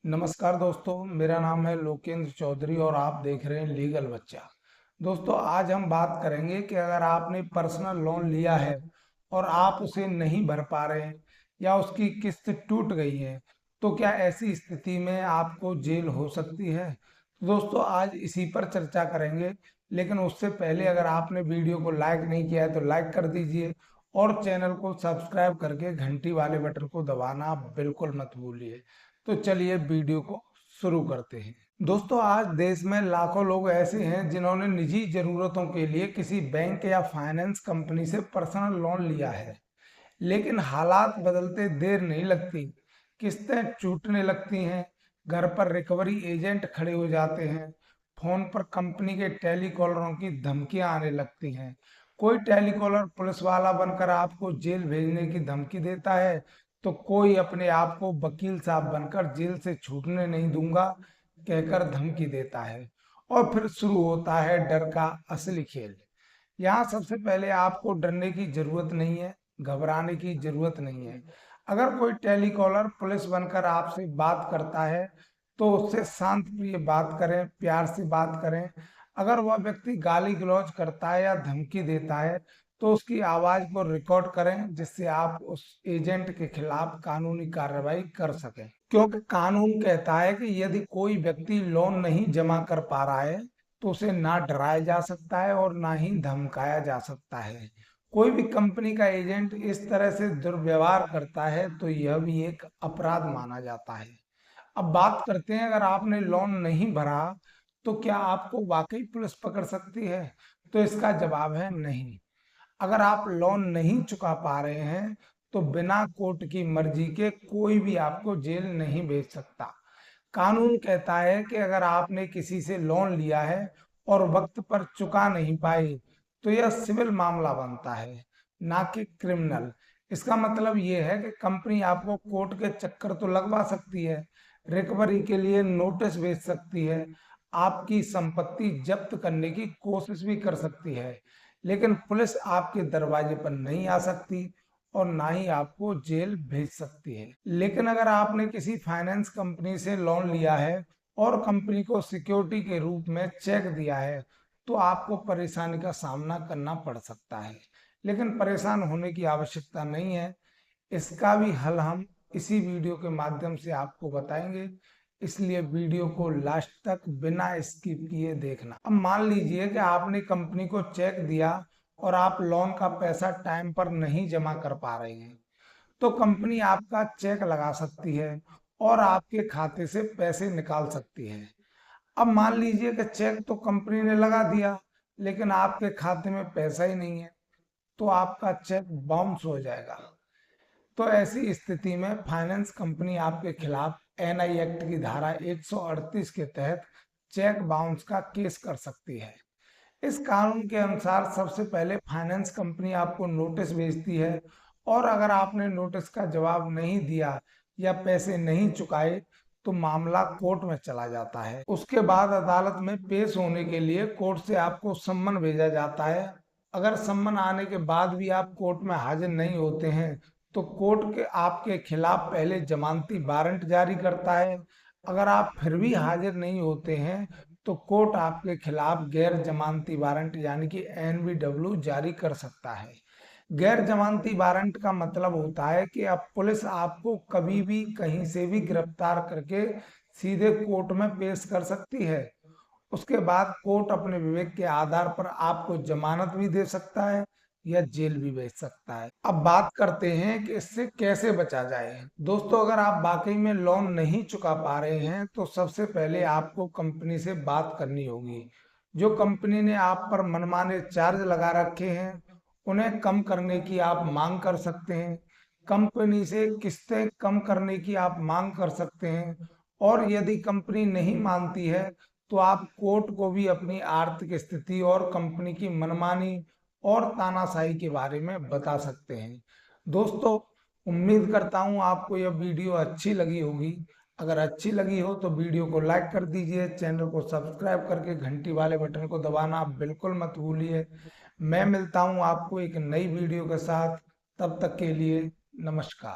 नमस्कार दोस्तों, मेरा नाम है लोकेंद्र चौधरी और आप देख रहे हैं लीगल बच्चा। दोस्तों, आज हम बात करेंगे कि अगर आपने पर्सनल लोन लिया है और आप उसे नहीं भर पा रहे हैं या उसकी किस्त टूट गई है, तो क्या ऐसी स्थिति में आपको जेल हो सकती है। तो दोस्तों, आज इसी पर चर्चा करेंगे। लेकिन उससे पहले अगर आपने वीडियो को लाइक नहीं किया है तो लाइक कर दीजिए और चैनल को सब्सक्राइब करके घंटी वाले बटन को दबाना बिल्कुल मत भूलिए। तो चलिए वीडियो को शुरू करते हैं। दोस्तों, आज देश में लाखों लोग ऐसे हैं जिन्होंने निजी जरूरतों के लिए किसी बैंक या फाइनेंस कंपनी से पर्सनल लोन लिया है। लेकिन हालात बदलते देर नहीं लगती, किस्तें छूटने लगती हैं, घर पर रिकवरी एजेंट खड़े हो जाते हैं, फोन पर कंपनी के टेलीकॉलरों की धमकियां आने लगती हैं। कोई टेलीकॉलर पुलिस वाला बनकर आपको जेल भेजने की धमकी देता है, तो कोई अपने आप को वकील साहब बनकर जेल से छूटने नहीं दूंगा कहकर धमकी देता है। और फिर शुरू होता है डर का असली खेल। यहाँ सबसे पहले आपको डरने की जरूरत नहीं है, घबराने की जरूरत नहीं है। अगर कोई टेलीकॉलर पुलिस बनकर आपसे बात करता है तो उससे शांत प्रिय बात करें, प्यार से बात करें। अगर वह व्यक्ति गाली गलौज करता है या धमकी देता है तो उसकी आवाज को रिकॉर्ड करें, जिससे आप उस एजेंट के खिलाफ कानूनी कार्रवाई कर सकें। क्योंकि कानून कहता है कि यदि कोई व्यक्ति लोन नहीं जमा कर पा रहा है तो उसे ना डराया जा सकता है और ना ही धमकाया जा सकता है। कोई भी कंपनी का एजेंट इस तरह से दुर्व्यवहार करता है तो यह भी एक अपराध माना जाता है। अब बात करते हैं, अगर आपने लोन नहीं भरा तो क्या आपको वाकई पुलिस पकड़ सकती है। तो इसका जवाब है नहीं। अगर आप लोन नहीं चुका पा रहे हैं तो बिना कोर्ट की मर्जी के कोई भी आपको जेल नहीं भेज सकता। कानून कहता है कि अगर आपने किसी से लोन लिया है और वक्त पर चुका नहीं पाए तो यह सिविल मामला बनता है, ना कि क्रिमिनल। इसका मतलब यह है कि कंपनी आपको कोर्ट के चक्कर तो लगवा सकती है, रिकवरी के लिए नोटिस भेज सकती है, आपकी संपत्ति जब्त करने की कोशिश भी कर सकती है, लेकिन पुलिस आपके दरवाजे पर नहीं आ सकती और ना ही आपको जेल भेज सकती है। लेकिन अगर आपने किसी फाइनेंस कंपनी से लोन लिया है और कंपनी को सिक्योरिटी के रूप में चेक दिया है तो आपको परेशानी का सामना करना पड़ सकता है। लेकिन परेशान होने की आवश्यकता नहीं है। इसका भी हल हम इसी वीडियो के माध्यम से आपको बताएंगे, इसलिए वीडियो को लास्ट तक बिना स्किप किए देखना। अब मान लीजिए कि आपने कंपनी को चेक दिया और आप लोन का पैसा टाइम पर नहीं जमा कर पा रहे हैं, तो कंपनी आपका चेक लगा सकती है और आपके खाते से पैसे निकाल सकती है। अब मान लीजिए कि चेक तो कंपनी ने लगा दिया लेकिन आपके खाते में पैसा ही नहीं है, तो आपका चेक बाउंस हो जाएगा। तो ऐसी स्थिति में फाइनेंस कंपनी आपके खिलाफ एनआई एक्ट की धारा 138 के तहत चेक बाउंस का केस कर सकती है। इस कानून के अनुसार सबसे पहले फाइनेंस कंपनी आपको नोटिस भेजती है और अगर आपने नोटिस का जवाब नहीं दिया या पैसे नहीं चुकाए तो मामला कोर्ट में चला जाता है। उसके बाद अदालत में पेश होने के लिए कोर्ट से आपको सम्मन भेजा जाता है। अगर सम्मन आने के बाद भी आप कोर्ट में हाजिर नहीं होते हैं तो कोर्ट के आपके खिलाफ पहले जमानती वारंट जारी करता है। अगर आप फिर भी हाजिर नहीं होते हैं तो कोर्ट आपके खिलाफ गैर जमानती वारंट यानी कि एनवीडब्ल्यू जारी कर सकता है। गैर जमानती वारंट का मतलब होता है कि अब पुलिस आपको कभी भी कहीं से भी गिरफ्तार करके सीधे कोर्ट में पेश कर सकती है। उसके बाद कोर्ट अपने विवेक के आधार पर आपको जमानत भी दे सकता है या जेल भी भेज सकता है। अब बात करते हैं कि इससे कैसे बचा जाए। दोस्तों, अगर आप वाकई में लोन नहीं चुका पा रहे हैं तो सबसे पहले आपको कंपनी से बात करनी होगी। जो कंपनी ने आप पर मनमाने चार्ज लगा रखे हैं उन्हें कम करने की आप मांग कर सकते हैं। कंपनी से किस्तें कम करने की आप मांग कर सकते हैं। और यदि कंपनी नहीं मानती है तो आप कोर्ट को भी अपनी आर्थिक स्थिति और कंपनी की मनमानी और तानाशाही के बारे में बता सकते हैं। दोस्तों, उम्मीद करता हूँ आपको यह वीडियो अच्छी लगी होगी। अगर अच्छी लगी हो तो वीडियो को लाइक कर दीजिए, चैनल को सब्सक्राइब करके घंटी वाले बटन को दबाना बिल्कुल मत भूलिए। मैं मिलता हूँ आपको एक नई वीडियो के साथ, तब तक के लिए नमस्कार।